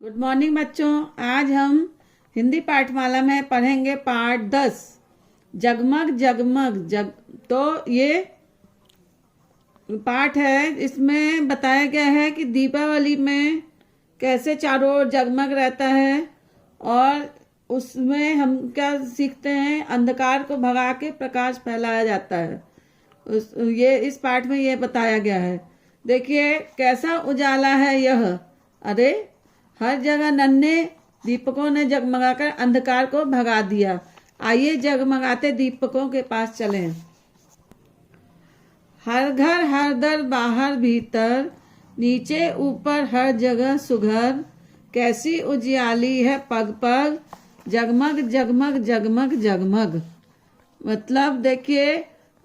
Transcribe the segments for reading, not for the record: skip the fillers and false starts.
Good morning बच्चों। आज हम हिंदी पाठमाला में पढ़ेंगे पाठ 10 जगमग जगमग जग। तो ये पाठ है, इसमें बताया गया है कि दीपावली में कैसे चारों ओर जगमग रहता है और उसमें हम क्या सीखते हैं, अंधकार को भगा के प्रकाश फैलाया जाता है। ये इस पाठ में ये बताया गया है। देखिए कैसा उजाला है यह, अरे हर जगह नन्हे दीपकों ने जगमगाकर अंधकार को भगा दिया। आइए जगमगाते दीपकों के पास चलें। हर घर हर दर बाहर भीतर, नीचे ऊपर हर जगह सुघर, कैसी उजियाली है पग पग, जगमग जगमग जगमग जगमग। मतलब देखिए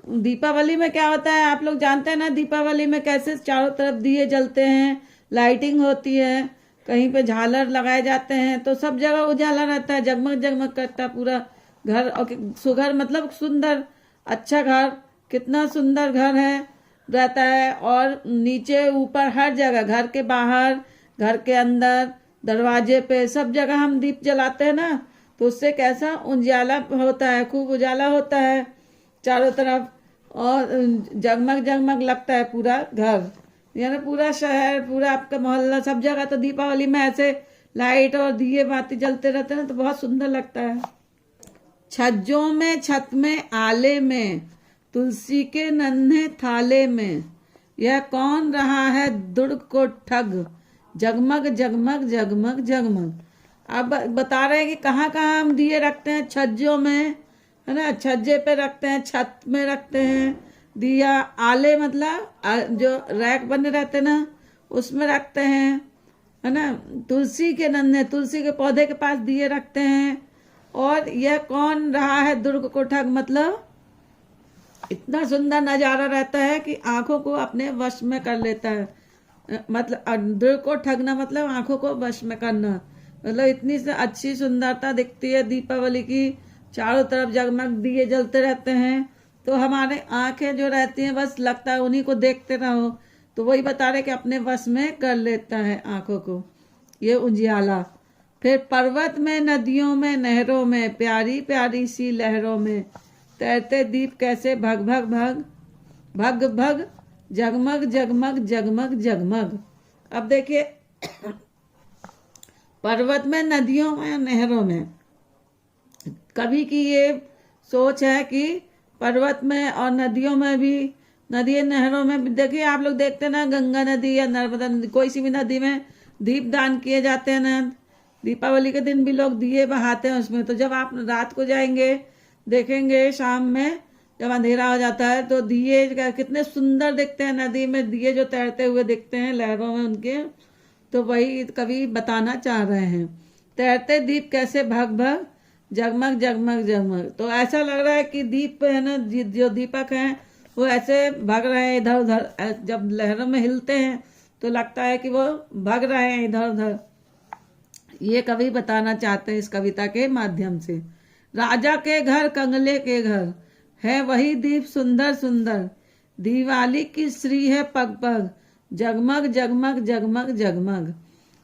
दीपावली में क्या होता है, आप लोग जानते हैं ना, दीपावली में कैसे चारों तरफ दिए जलते हैं, लाइटिंग होती है, कहीं पे झालर लगाए जाते हैं, तो सब जगह उजाला रहता है, जगमग जगमग करता है पूरा घर। और सुघर मतलब सुंदर, अच्छा घर, कितना सुंदर घर है रहता है। और नीचे ऊपर हर जगह, घर के बाहर, घर के अंदर, दरवाजे पे, सब जगह हम दीप जलाते हैं ना, तो उससे कैसा उजाला होता है, खूब उजाला होता है चारों तरफ, और जगमग जगमग लगता है पूरा घर, यानी पूरा शहर, पूरा आपका मोहल्ला, सब जगह। तो दीपावली में ऐसे लाइट और दिए बाती जलते रहते हैं तो बहुत सुंदर लगता है। छज्जों में, छत में, आले में, तुलसी के नन्हे थाले में, यह कौन रहा है दुर्ग को ठग, जगमग जगमग जगमग जगमग। अब बता रहे हैं कि कहाँ कहाँ हम दिए रखते हैं, छज्जों में, है ना, छज्जे पे रखते हैं, छत में रखते हैं दिया, आले मतलब जो रैक बने रहते ना उसमें रखते हैं, है ना, तुलसी के नन्हे, तुलसी के पौधे के पास दिए रखते हैं। और यह कौन रहा है दुर्ग को ठग, मतलब इतना सुंदर नजारा रहता है कि आंखों को अपने वश में कर लेता है। मतलब दुर्ग को ठगना मतलब आंखों को वश में करना, मतलब इतनी अच्छी सुंदरता दिखती है दीपावली की। चारों तरफ जगमग दिए जलते रहते हैं तो हमारे आंखें जो रहती हैं बस लगता है उन्हीं को देखते रहो। तो वही बता रहे कि अपने वश में कर लेता है आंखों को ये उजियाला। फिर पर्वत में, नदियों में, नहरों में, प्यारी प्यारी सी लहरों में, तैरते दीप कैसे भग भग भग भग भग, जगमग जगमग जगमग जगमग। अब देखिए पर्वत में, नदियों में, नहरों में, कभी की ये सोच है कि पर्वत में और नदियों में भी, नदी नहरों में भी, देखिए आप लोग देखते हैं ना, गंगा नदी या नर्मदा नदी, कोई सी भी नदी में दीप दान किए जाते हैं ना, दीपावली के दिन भी लोग दिए बहाते हैं उसमें। तो जब आप रात को जाएंगे देखेंगे, शाम में जब अंधेरा हो जाता है तो दिए कितने सुंदर दिखते हैं, नदी में दिए जो तैरते हुए दिखते हैं लहरों में उनके। तो वही कवि बताना चाह रहे हैं, तैरते दीप कैसे भग भग, जगमग जगमग जगमग। तो ऐसा लग रहा है कि दीप है ना, जो दीपक हैं वो ऐसे भग रहे हैं इधर उधर, जब लहरों में हिलते हैं तो लगता है कि वो भग रहे हैं इधर उधर। ये कवि बताना चाहते हैं इस कविता के माध्यम से। राजा के घर कंगले के घर, है वही दीप सुंदर सुंदर, दिवाली की श्री है पग पग, जगमग जगमग जगमग जगमग।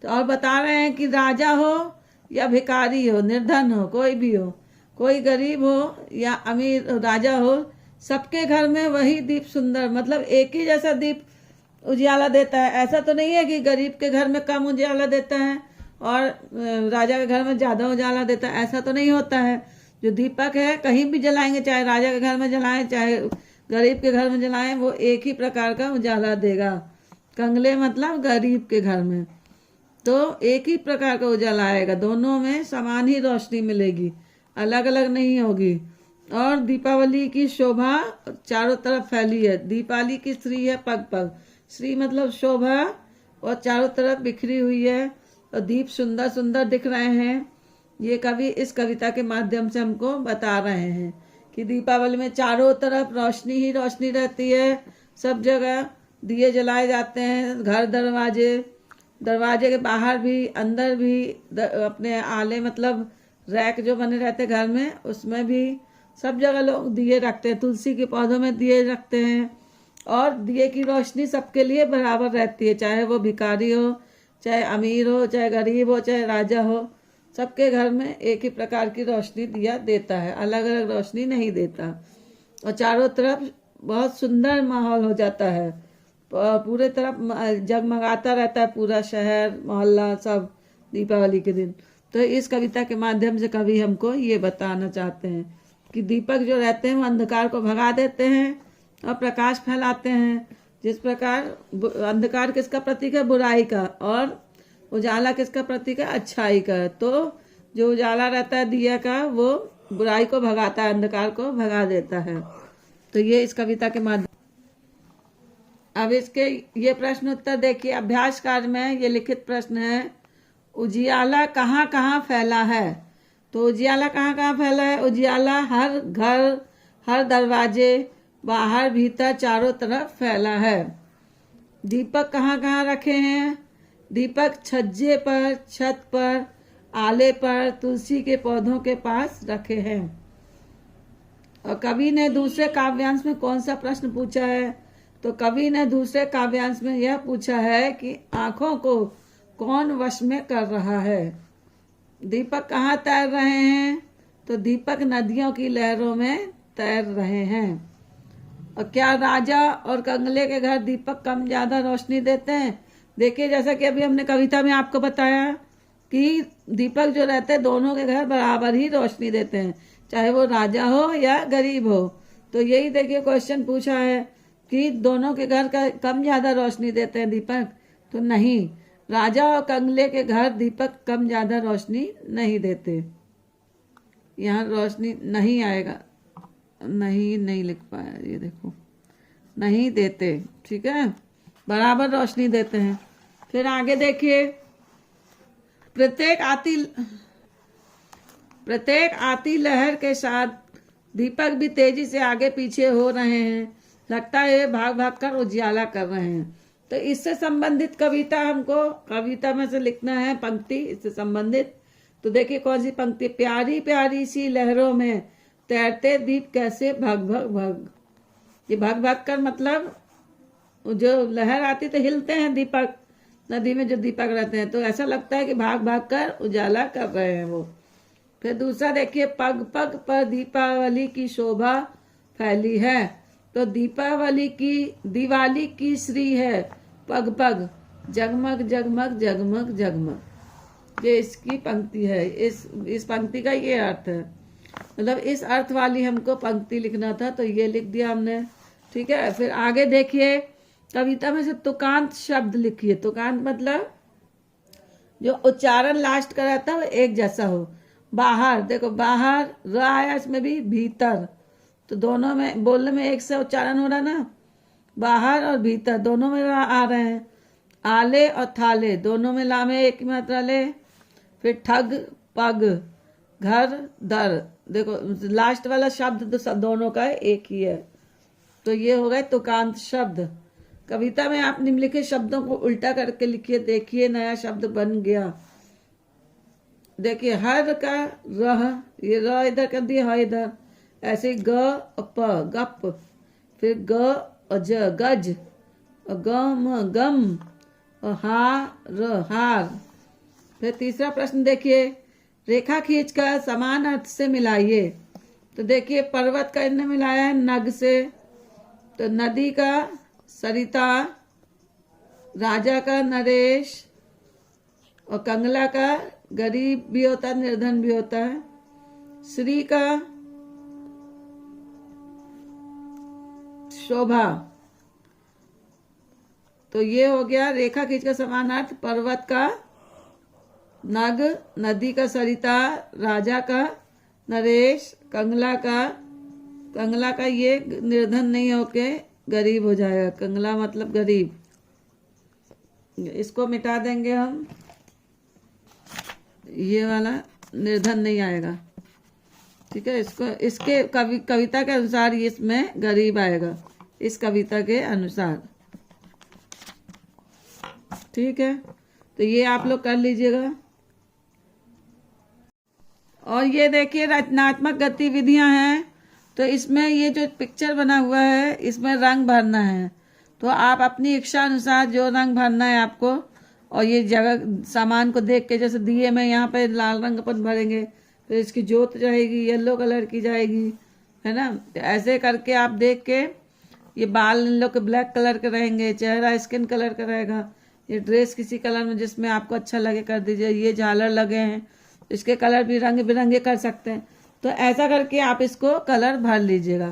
तो और बता रहे हैं कि राजा हो या भिखारी हो, निर्धन हो, कोई भी हो, कोई गरीब हो या अमीर, राजा हो, सबके घर में वही दीप सुंदर, मतलब एक ही जैसा दीप उजियाला देता है। ऐसा तो नहीं है कि गरीब के घर में कम उजियाला देता है और राजा के घर में ज्यादा उजाला देता है, ऐसा तो नहीं होता है। जो दीपक है कहीं भी जलाएंगे, चाहे राजा के घर में जलाएं चाहे गरीब के घर में जलाएं, वो एक ही प्रकार का उजाला देगा। कंगले मतलब गरीब के घर में, तो एक ही प्रकार का उजाला आएगा, दोनों में समान ही रोशनी मिलेगी, अलग अलग नहीं होगी। और दीपावली की शोभा चारों तरफ फैली है, दीपावली की श्री है पग पग, श्री मतलब शोभा, और चारों तरफ बिखरी हुई है और दीप सुंदर सुंदर दिख रहे हैं। ये कवि इस कविता के माध्यम से हमको बता रहे हैं कि दीपावली में चारों तरफ रोशनी ही रोशनी रहती है, सब जगह दिए जलाए जाते हैं, घर दरवाजे, दरवाजे के बाहर भी, अंदर भी, अपने आले मतलब रैक जो बने रहते घर में उसमें भी, सब जगह लोग दिए रखते हैं, तुलसी के पौधों में दिए रखते हैं। और दिए की रोशनी सबके लिए बराबर रहती है, चाहे वो भिखारी हो चाहे अमीर हो, चाहे गरीब हो, चाहे राजा हो, सबके घर में एक ही प्रकार की रोशनी दिया देता है, अलग अलग रोशनी नहीं देता। और चारों तरफ बहुत सुंदर माहौल हो जाता है, पूरे तरफ जगमगाता रहता है पूरा शहर मोहल्ला सब दीपावली के दिन। तो इस कविता के माध्यम से कवि हमको ये बताना चाहते हैं कि दीपक जो रहते हैं वो अंधकार को भगा देते हैं और प्रकाश फैलाते हैं। जिस प्रकार अंधकार किसका प्रतीक है? बुराई का, और उजाला किसका प्रतीक है? अच्छाई का। तो जो उजाला रहता है दिया का वो बुराई को भगाता है, अंधकार को भगा देता है। तो ये इस कविता के माध्यम। अब इसके ये प्रश्न उत्तर देखिए। अभ्यास कार्य में ये लिखित प्रश्न है, उजियाला कहाँ कहाँ फैला है? तो उजियाला कहाँ कहाँ फैला है? उजियाला हर घर, हर दरवाजे, बाहर भीतर चारों तरफ फैला है। दीपक कहाँ कहाँ रखे हैं? दीपक छज्जे पर, छत पर, आले पर, तुलसी के पौधों के पास रखे हैं। और कवि ने दूसरे काव्यांश में कौन सा प्रश्न पूछा है? तो कवि ने दूसरे काव्यांश में यह पूछा है कि आंखों को कौन वश में कर रहा है? दीपक कहाँ तैर रहे हैं? तो दीपक नदियों की लहरों में तैर रहे हैं। और क्या राजा और कंगले के घर दीपक कम ज्यादा रोशनी देते हैं? देखिए, जैसा कि अभी हमने कविता में आपको बताया कि दीपक जो रहते हैं दोनों के घर बराबर ही रोशनी देते हैं, चाहे वो राजा हो या गरीब हो। तो यही देखिए क्वेश्चन पूछा है कि दोनों के घर का कम ज्यादा रोशनी देते हैं दीपक? तो नहीं, राजा और कंगले के घर दीपक कम ज्यादा रोशनी नहीं देते। यहाँ रोशनी नहीं आएगा, नहीं लिख पाया, ये देखो, नहीं देते, ठीक है, बराबर रोशनी देते हैं। फिर आगे देखिए, प्रत्येक आती लहर के साथ दीपक भी तेजी से आगे पीछे हो रहे हैं, लगता है ये भाग भाग कर उजियाला कर रहे हैं। तो इससे संबंधित कविता हमको कविता में से लिखना है, पंक्ति इससे संबंधित। तो देखिए कौन सी पंक्ति? प्यारी प्यारी सी लहरों में तैरते दीप कैसे भग भग भग। ये भग भग कर मतलब जो लहर आती तो हिलते हैं दीपक, नदी में जो दीपक रहते हैं, तो ऐसा लगता है कि भाग भाग कर उजाला कर रहे हैं वो। फिर दूसरा देखिए, पग पग पर दीपावली की शोभा फैली है। तो दीपावली की दिवाली की श्री है पग पग, जगमग जगमग जगमग जगमग। ये इसकी पंक्ति है, इस पंक्ति का ये अर्थ है, मतलब इस अर्थ वाली हमको पंक्ति लिखना था, तो ये लिख दिया हमने, ठीक है। फिर आगे देखिए, कविता में से तुकांत शब्द लिखिए। तुकांत मतलब जो उच्चारण लास्ट का रहता है वो एक जैसा हो। बाहर, देखो बाहर र आया, इसमें भी भीतर, तो दोनों में बोलने में एक से उच्चारण हो रहा ना, बाहर और भीतर दोनों में आ रहे हैं। आले और थाले दोनों में ला में एक ही मात्रा ले। फिर ठग पग, घर दर, देखो लास्ट वाला शब्द तो दोनों का एक ही है। तो ये हो गए तुकांत शब्द। कविता में आप निम्नलिखित शब्दों को उल्टा करके लिखिए, देखिए नया शब्द बन गया। देखिए हर का रह, ये र इधर कर दिया, ह इधर, ऐसे ग और प गप, फिर ग और ज गज, और गम गम, और हार हार। फिर तीसरा प्रश्न देखिए, रेखा खींचकर समान अर्थ से मिलाइए। तो देखिए पर्वत का इनने मिलाया है नग से, तो नदी का सरिता, राजा का नरेश, और कंगला का गरीब भी होता है निर्धन भी होता है, श्री का शोभा। तो ये हो गया रेखा खींच का समानार्थ, पर्वत का नग, नदी का सरिता, राजा का नरेश, कंगला का ये निर्धन नहीं होके गरीब हो जाएगा, कंगला मतलब गरीब। इसको मिटा देंगे हम, ये वाला निर्धन नहीं आएगा, ठीक है। इसको इसके कविता के अनुसार इसमें गरीब आएगा, इस कविता के अनुसार, ठीक है। तो ये आप लोग कर लीजिएगा। और ये देखिए रचनात्मक गतिविधियां हैं। तो इसमें ये जो पिक्चर बना हुआ है इसमें रंग भरना है। तो आप अपनी इच्छा अनुसार जो रंग भरना है आपको, और ये जगह सामान को देख के, जैसे दिए में यहाँ पे लाल रंग अपन भरेंगे, फिर इसकी जोत जाएगी येलो कलर की जाएगी, है ना। तो ऐसे करके आप देख के, ये बाल इन लोग के ब्लैक कलर के रहेंगे, चेहरा स्किन कलर का रहेगा, ये ड्रेस किसी कलर में जिसमें आपको अच्छा लगे कर दीजिए। ये झालर लगे हैं, इसके कलर भी रंग बिरंगे कर सकते हैं। तो ऐसा करके आप इसको कलर भर लीजिएगा।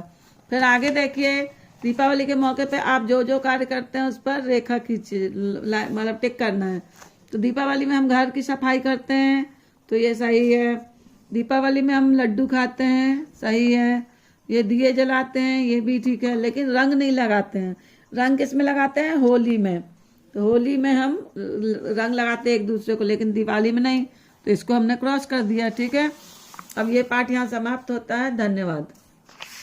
फिर आगे देखिए, दीपावली के मौके पे आप जो जो कार्य करते हैं उस पर रेखा खींचिए, मतलब टिक करना है। तो दीपावली में हम घर की सफाई करते हैं, तो ये सही है। दीपावली में हम लड्डू खाते हैं, सही है। ये दिए जलाते हैं, ये भी ठीक है। लेकिन रंग नहीं लगाते हैं। रंग किस में लगाते हैं? होली में। तो होली में हम रंग लगाते हैं एक दूसरे को, लेकिन दिवाली में नहीं। तो इसको हमने क्रॉस कर दिया, ठीक है। अब ये पाठ यहाँ समाप्त होता है। धन्यवाद।